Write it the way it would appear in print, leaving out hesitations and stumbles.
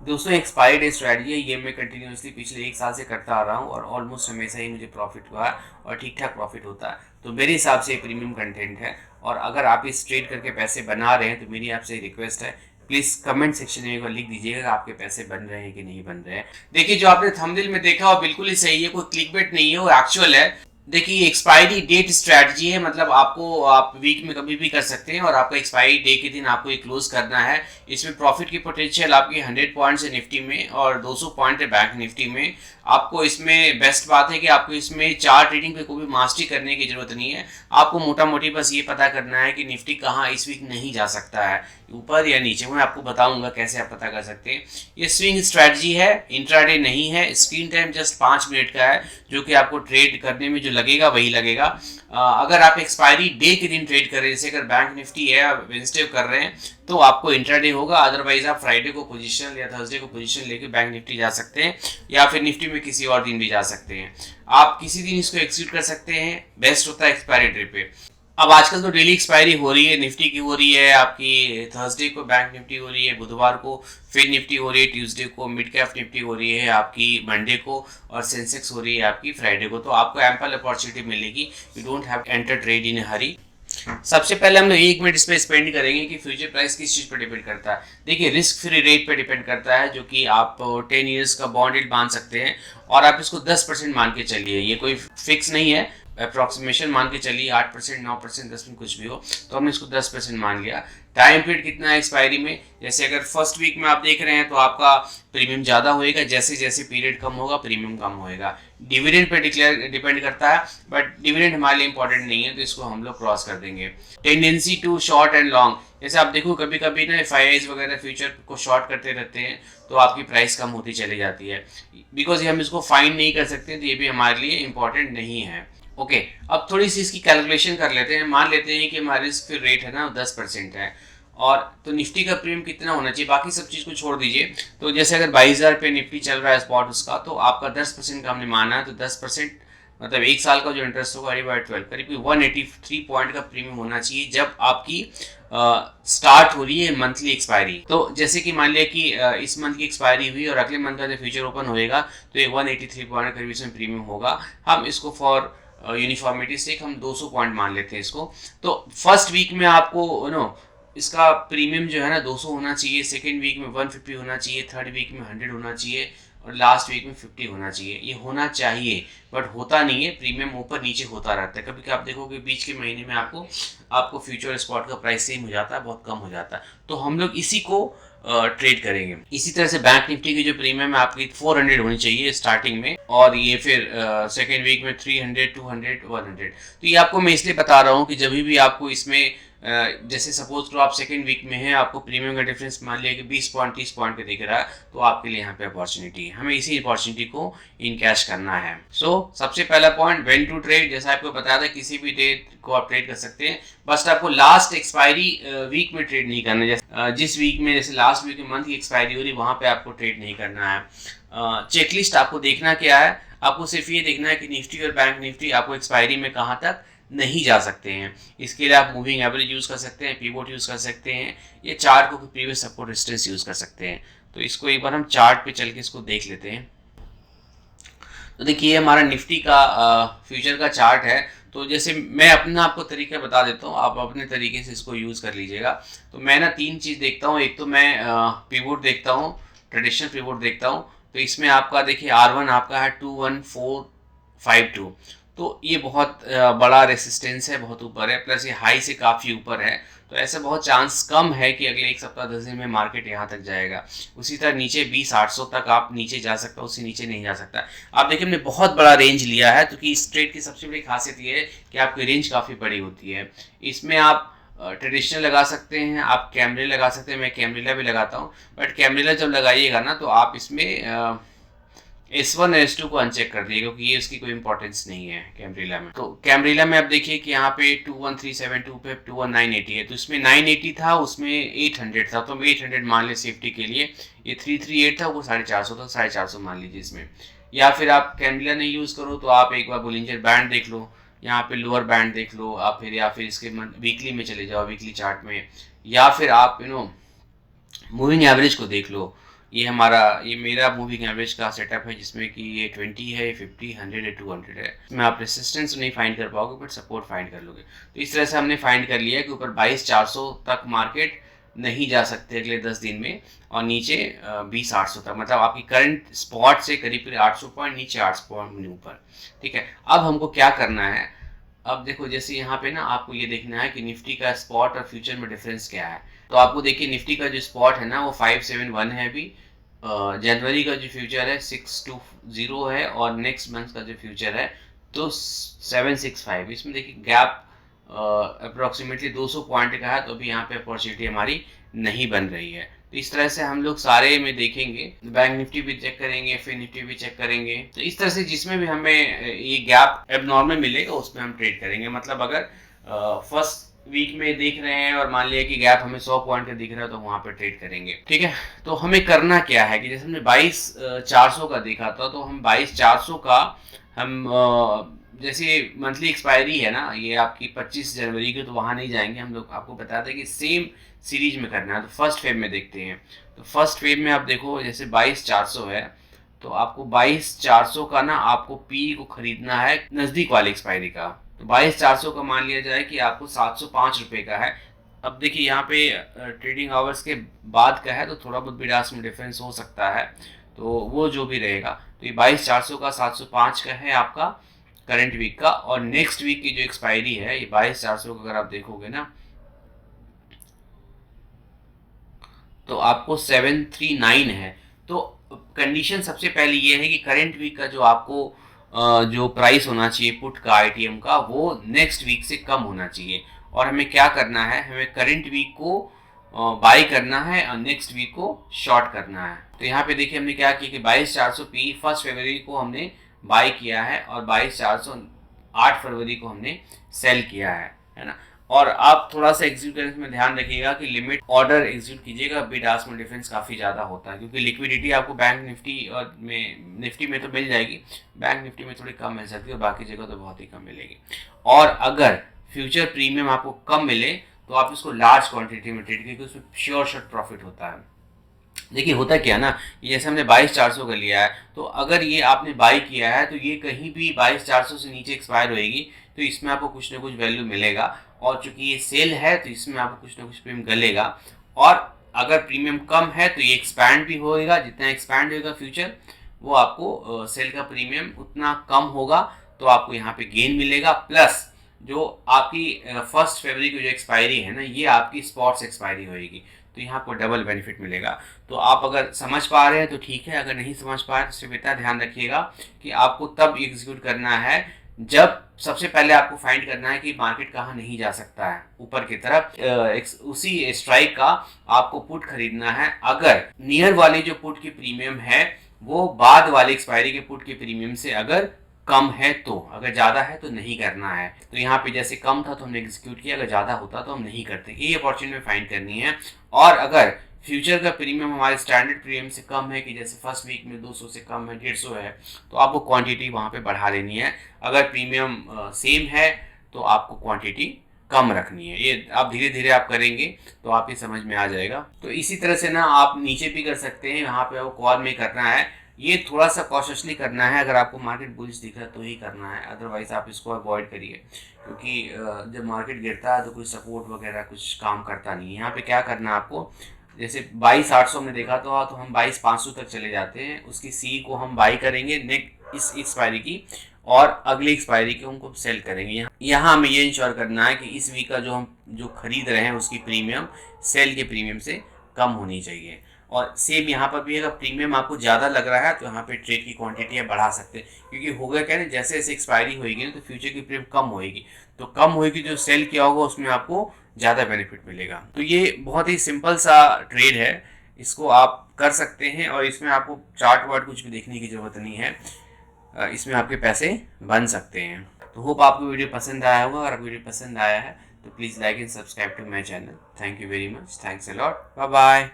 दोस्तों expiry day strategy है, ये मैं कंटिन्यूसली पिछले 1 साल से करता आ रहा हूँ और ऑलमोस्ट हमेशा ही मुझे प्रॉफिट हुआ है और ठीक ठाक प्रॉफिट होता है। तो मेरे हिसाब से प्रीमियम कंटेंट है और अगर आप इस ट्रेड करके पैसे बना रहे हैं तो मेरी आपसे रिक्वेस्ट है, प्लीज़ कमेंट सेक्शन में एक बार लिख दीजिएगा कि आपके पैसे बन रहे हैं कि नहीं बन रहे हैं। देखिए, जो आपने थंबनेल में देखा वो बिल्कुल ही सही है, कोई क्लिकबेट नहीं है, वो एक्चुअल है। देखिए, एक्सपायरी डेट स्ट्रैटेजी है, मतलब आपको आप वीक में कभी भी कर सकते हैं और आपका एक्सपायरी डे के दिन आपको ये क्लोज करना है। इसमें प्रॉफिट की पोटेंशियल आपकी 100 पॉइंट्स है निफ्टी में और 200 पॉइंट है बैंक निफ्टी में। आपको इसमें बेस्ट बात है कि आपको इसमें चार्ट ट्रेडिंग पे कोई भी मास्टरी करने की जरूरत नहीं है। आपको मोटा मोटी बस ये पता करना है कि निफ्टी कहाँ इस वीक नहीं जा सकता है, ऊपर या नीचे। मैं आपको बताऊंगा कैसे आप पता कर सकते हैं। ये स्विंग स्ट्रैटेजी है, इंट्राडे नहीं है। स्क्रीन टाइम जस्ट 5 मिनट का है, जो कि आपको ट्रेड करने में जो लगेगा वही लगेगा। अगर आप एक्सपायरी डे के दिन ट्रेड कर रहे हैं, जैसे अगर बैंक निफ्टी है आप वेंसडे कर रहे हैं तो आपको इंट्राडे होगा, अदरवाइज आप फ्राइडे को पोजीशन या थर्सडे को पोजीशन लेके बैंक निफ्टी जा सकते हैं या फिर निफ्टी में किसी और दिन भी जा सकते हैं। आप किसी दिन इसको एक्सिक्यूट कर सकते हैं, बेस्ट होता है एक्सपायरी डे पे। अब आजकल तो डेली एक्सपायरी हो रही है, निफ्टी की हो रही है, आपकी थर्सडे को बैंक निफ्टी हो रही है, बुधवार को फिर निफ्टी हो रही है, ट्यूसडे को मिड कैप निफ्टी हो रही है आपकी, मंडे को और सेंसेक्स हो रही है आपकी फ्राइडे को। तो आपको एम्पल अपॉर्चुनिटी मिलेगी, you don't have enter trade in hurry. सबसे पहले हम लोग 1 मिनट इस पे स्पेंड करेंगे कि फ्यूचर प्राइस किस चीज पर डिपेंड करता है। देखिए, रिस्क फ्री रेट पे डिपेंड करता है, जो कि आप 10 ईयर्स का बॉन्ड यील्ड मान सकते हैं और आप इसको 10% मान के चलिए। ये कोई फिक्स नहीं है, अप्रॉक्सीमेशन मान के चलिए, 8%, 9%, 10% कुछ भी हो, तो हमने इसको 10% मान लिया। टाइम पीरियड कितना है एक्सपायरी में, जैसे अगर फर्स्ट वीक में आप देख रहे हैं तो आपका प्रीमियम ज़्यादा होएगा, जैसे जैसे पीरियड कम होगा प्रीमियम कम होएगा। डिविडेंड पे डिपेंड करता है, बट डिविडेंड हमारे लिए इंपॉर्टेंट नहीं है तो इसको हम लोग क्रॉस कर देंगे। Tendency to short and long, जैसे आप देखो कभी कभी ना FIIs वगैरह फ्यूचर को शॉर्ट करते रहते हैं तो आपकी प्राइस कम होती चली जाती है, बिकॉज हम इसको फाइंड नहीं कर सकते, तो ये भी हमारे लिए इंपॉर्टेंट नहीं है। ओके, अब थोड़ी सी इसकी कैलकुलेशन कर लेते हैं। मान लेते हैं कि हमारा रिस्क फ्री रेट है ना 10% है, और तो निफ्टी का प्रीमियम कितना होना चाहिए, बाकी सब चीज़ को छोड़ दीजिए। तो जैसे अगर 22,000 पे निफ्टी चल रहा है स्पॉट उसका, तो आपका 10% का हमने माना है, तो 10% मतलब 1 साल का जो इंटरेस्ट होगा डिवाइड 12, करीब 183 पॉइंट का प्रीमियम होना चाहिए जब आपकी स्टार्ट हो रही है मंथली एक्सपायरी। तो जैसे कि मान लिया कि इस मंथ की एक्सपायरी हुई और अगले मंथ का जब फ्यूचर ओपन होएगा तो ये 183 पॉइंट करीब इसमें प्रीमियम होगा। हम इसको फॉर यूनिफॉर्मिटी से हम 200 पॉइंट मान लेते हैं इसको। तो फर्स्ट वीक में आपको इसका प्रीमियम जो है ना 200 होना चाहिए, सेकेंड वीक में 150 होना चाहिए, थर्ड वीक में 100 होना चाहिए और लास्ट वीक में 50 होना चाहिए। ये होना चाहिए बट होता नहीं है, प्रीमियम ऊपर नीचे होता रहता है। कभी कभी आप देखोगे बीच के महीने में आपको फ्यूचर स्पॉट का प्राइस सेम हो जाता है, बहुत कम हो जाता है, तो हम लोग इसी को ट्रेड करेंगे। इसी तरह से बैंक निफ्टी की जो प्रीमियम है आपकी 400 होनी चाहिए स्टार्टिंग में, और ये फिर सेकेंड वीक में 300, 200, 100। तो ये आपको मैं इसलिए बता रहा हूँ कि जब भी आपको इसमें जैसे सपोज करो आप सेकेंड वीक में हैं, आपको प्रीमियम का डिफरेंस मान लिया कि 20 पॉइंट 30 पॉइंट का दिख रहा है, तो आपके लिए यहाँ पे अपॉर्चुनिटी है, हमें इसी अपॉर्चुनिटी को इन कैश करना है। सो सबसे पहला पॉइंट, व्हेन टू ट्रेड, जैसा आपको बताया था किसी भी डेट को आप ट्रेड कर सकते हैं, बस आपको लास्ट एक्सपायरी वीक में ट्रेड नहीं करना। जैसे जिस वीक में, जैसे लास्ट वीक में मंथ की एक्सपायरी हो रही है, वहाँ पे आपको ट्रेड नहीं करना है। चेकलिस्ट आपको देखना क्या है, आपको सिर्फ ये देखना है कि निफ्टी और बैंक निफ्टी आपको एक्सपायरी में कहाँ तक नहीं जा सकते हैं। इसके लिए आप मूविंग एवरेज यूज़ कर सकते हैं, पिवोट यूज़ कर सकते हैं, ये चार्ट को प्रीवियस सपोर्ट रेजिस्टेंस यूज़ कर सकते हैं। तो इसको एक बार हम चार्ट पे चल के इसको देख लेते हैं। तो देखिए हमारा निफ्टी का फ्यूचर का चार्ट है। तो जैसे मैं अपना आपको तरीका बता देता हूँ, आप अपने तरीके से इसको यूज़ कर लीजिएगा। तो मैं ना 3 चीज़ देखता हूँ, एक तो मैं पिवोट देखता हूँ, ट्रेडिशनल पिवोट देखता हूँ। तो इसमें आपका देखिए R1 आपका है 21452, तो ये बहुत बड़ा रेसिस्टेंस है, बहुत ऊपर है, प्लस ये हाई से काफ़ी ऊपर है। तो ऐसा बहुत चांस कम है कि अगले 1 सप्ताह 10 दिन में मार्केट यहाँ तक जाएगा। उसी तरह नीचे 20,800 तक आप नीचे जा सकता, उससे नीचे नहीं जा सकता। आप देखिए हमने बहुत बड़ा रेंज लिया है, क्योंकि इस ट्रेड की सबसे बड़ी खासियत ये है कि आपकी रेंज काफ़ी बड़ी होती है। इसमें आप ट्रेडिशनल लगा सकते हैं, आप कैमरे लगा सकते हैं, मैं कैमरेला भी लगाता हूँ, बट कैमरेला जब लगाइएगा ना तो आप इसमें S1 और S2 को अनचेक कर दिए, क्योंकि ये उसकी कोई इंपॉर्टेंस नहीं है कैमरीला में। तो कैमरीला में आप देखिए कि यहाँ पे 21372 पे 21980 है, तो इसमें 980 था, उसमें 800 था, तो हम 800 मान ले सेफ्टी के लिए। ये 338 था, वो 450 था, 450 मान लीजिए इसमें। या फिर आप कैमरीला नहीं यूज़ करो तो आप एक बार बोलिंजर बैंड देख लो, यहाँ पे लोअर बैंड देख लो आप, फिर या फिर इसके वीकली में चले जाओ, वीकली चार्ट में, या फिर आप मूविंग एवरेज को देख लो। ये मेरा मूविंग एवरेज का सेटअप है, जिसमें कि ये 20 है, 50, 100 है, 200 है। इसमें आप रेसिस्टेंस नहीं फाइंड कर पाओगे बट सपोर्ट फाइंड कर लोगे। तो इस तरह से हमने फाइंड कर लिया कि ऊपर 22,400 तक मार्केट नहीं जा सकते अगले 10 दिन में, और नीचे 20,800 तक, मतलब आपकी करंट स्पॉट से करीब 800 पॉइंट नीचे, 800 पॉइंट ऊपर। ठीक है, अब हमको क्या करना है। अब देखो, जैसे यहाँ पे ना आपको ये देखना है कि निफ्टी का स्पॉट और फ्यूचर में डिफरेंस क्या है। तो आपको देखिए, निफ्टी का जो स्पॉट है ना वो 571 है अभी, जनवरी का जो फ्यूचर है 620 है, और नेक्स्ट मंथ का जो फ्यूचर है तो 765। इसमें देखिए गैप अप्रोक्सीमेटली 200 पॉइंट का है, तो अभी यहाँ पे अपॉर्चुनिटी हमारी नहीं बन रही है। तो इस तरह से हम लोग सारे में देखेंगे, बैंक निफ्टी भी चेक करेंगे, एफए निफ्टी भी चेक करेंगे। तो इस तरह से जिसमें भी हमें ये गैप एबनॉर्मल मिलेगा उसमें हम ट्रेड करेंगे। मतलब अगर फर्स्ट वीक में देख रहे हैं और मान लिया कि गैप हमें 100 पॉइंट का दिख रहा है तो वहां पे ट्रेड करेंगे। ठीक है, तो हमें करना क्या है कि जैसे हमने 22,400 का देखा था, तो हम 22,400 का हम जैसे मंथली एक्सपायरी है ना ये आपकी 25 जनवरी की, तो वहां नहीं जाएंगे हम लोग। आपको बताते हैं कि सेम सीरीज में करना है। तो फर्स्ट फेज में देखते हैं। तो फर्स्ट फेज में आप देखो, जैसे 22,400 है, तो आपको 22,400 का ना आपको पी को खरीदना है नजदीक वाले एक्सपायरी का। तो 22,400 का मान लिया जाए कि आपको 705 रुपये का है। अब देखिए यहाँ पे ट्रेडिंग आवर्स के बाद का है, तो थोड़ा बहुत बिडास में डिफरेंस हो सकता है, तो वो जो भी रहेगा। तो ये 22,400 का 705 का है आपका करंट वीक का, और नेक्स्ट वीक की जो एक्सपायरी है ये 22,400 का अगर आप देखोगे ना, तो आपको 739 है। तो कंडीशन सबसे पहले ये है कि करंट वीक का जो आपको जो प्राइस होना चाहिए पुट का आईटीएम का, वो नेक्स्ट वीक से कम होना चाहिए। और हमें क्या करना है, हमें करंट वीक को बाय करना है और नेक्स्ट वीक को शॉर्ट करना है। तो यहाँ पे देखिए हमने क्या किया कि 22,400 पी फर्स्ट फरवरी को हमने बाय किया है, और 22,400 8 फरवरी को हमने सेल किया है ना। और आप थोड़ा सा एग्जीक्यूट करने में ध्यान रखिएगा कि लिमिट ऑर्डर एग्जीक्यूट कीजिएगा। बिड आस्क में डिफरेंस काफ़ी ज़्यादा होता है, क्योंकि लिक्विडिटी आपको बैंक निफ्टी और निफ्टी में तो मिल जाएगी, बैंक निफ्टी में थोड़ी कम मिल सकती है, और बाकी जगह तो बहुत ही कम मिलेगी। और अगर फ्यूचर प्रीमियम आपको कम मिले तो आप इसको लार्ज क्वांटिटी में ट्रेड कीजिए, उसमें श्योर शॉट प्रॉफिट होता है। देखिए होता क्या ना, जैसे हमने 22,400 का लिया है, तो अगर ये आपने बाई किया है तो ये कहीं भी 22,400 से नीचे एक्सपायर होएगी, तो इसमें आपको कुछ ना कुछ वैल्यू मिलेगा। और चूंकि ये सेल है तो इसमें आपको कुछ ना कुछ प्रीमियम गलेगा। और अगर प्रीमियम कम है तो ये एक्सपैंड भी होएगा, जितना एक्सपैंड होगा फ्यूचर वो आपको सेल का प्रीमियम उतना कम होगा, तो आपको यहाँ पे गेन मिलेगा। प्लस जो आपकी फर्स्ट फरवरी की जो एक्सपायरी है ना, ये आपकी स्पॉट्स एक्सपायरी होएगी, तो यहाँ आपको डबल बेनिफिट मिलेगा। तो आप अगर समझ पा रहे हैं तो ठीक है, अगर नहीं समझ पा रहे तो सिर्फ इतना ध्यान रखिएगा कि आपको तब एग्जीक्यूट करना है जब सबसे पहले आपको फाइंड करना है कि मार्केट कहाँ नहीं जा सकता है ऊपर की तरफ। उसी स्ट्राइक का आपको पुट खरीदना है अगर नियर वाली जो पुट की प्रीमियम है वो बाद वाले एक्सपायरी के पुट के प्रीमियम से अगर कम है, तो अगर ज़्यादा है तो नहीं करना है। तो यहाँ पे जैसे कम था तो हमने एग्जीक्यूट किया, अगर ज़्यादा होता तो हम नहीं करते। ये अपॉर्चुनिटी फाइंड करनी है। और अगर फ्यूचर का प्रीमियम हमारे स्टैंडर्ड प्रीमियम से कम है, कि जैसे फर्स्ट वीक में 200 से कम है, 150 है, तो आपको क्वांटिटी वहाँ पे बढ़ा लेनी है। अगर प्रीमियम सेम है तो आपको क्वांटिटी कम रखनी है। ये आप धीरे धीरे आप करेंगे तो आप ये समझ में आ जाएगा। तो इसी तरह से ना आप नीचे भी कर सकते हैं, यहाँ पे आपको कॉल में करना है। ये थोड़ा सा कॉशियसली करना है, अगर आपको मार्केट बुलिश दिख रहा है तो ही करना है, अदरवाइज आप इसको अवॉइड करिए, क्योंकि जब मार्केट गिरता है तो कोई सपोर्ट वगैरह कुछ काम करता नहीं है। यहाँ पे क्या करना है आपको, जैसे 22,800 हमने देखा तो हम 22,500 तक चले जाते हैं, उसकी सी को हम बाई करेंगे नेक्स्ट इस एक्सपायरी की, और अगली एक्सपायरी को हमको सेल करेंगे। यहाँ हमें ये इंश्योर करना है कि इस वीक का जो खरीद रहे हैं उसकी प्रीमियम सेल के प्रीमियम से कम होनी चाहिए। और सेम यहाँ पर भी अगर प्रीमियम आपको ज़्यादा लग रहा है तो यहाँ पे ट्रेड की क्वांटिटी आप बढ़ा सकते हैं, क्योंकि होगा क्या ना, जैसे जैसे एक्सपायरी होगी ना तो फ्यूचर की प्रीमियम कम होएगी, तो कम होएगी जो सेल किया होगा उसमें आपको ज़्यादा बेनिफिट मिलेगा। तो ये बहुत ही सिंपल सा ट्रेड है, इसको आप कर सकते हैं, और इसमें आपको चार्ट वार्ट कुछ भी देखने की ज़रूरत नहीं है, इसमें आपके पैसे बन सकते हैं। तो होप आपको वीडियो पसंद आया होगा। अगर वीडियो पसंद आया है तो please like and subscribe to my channel. Thank you very much, thanks a lot, bye bye.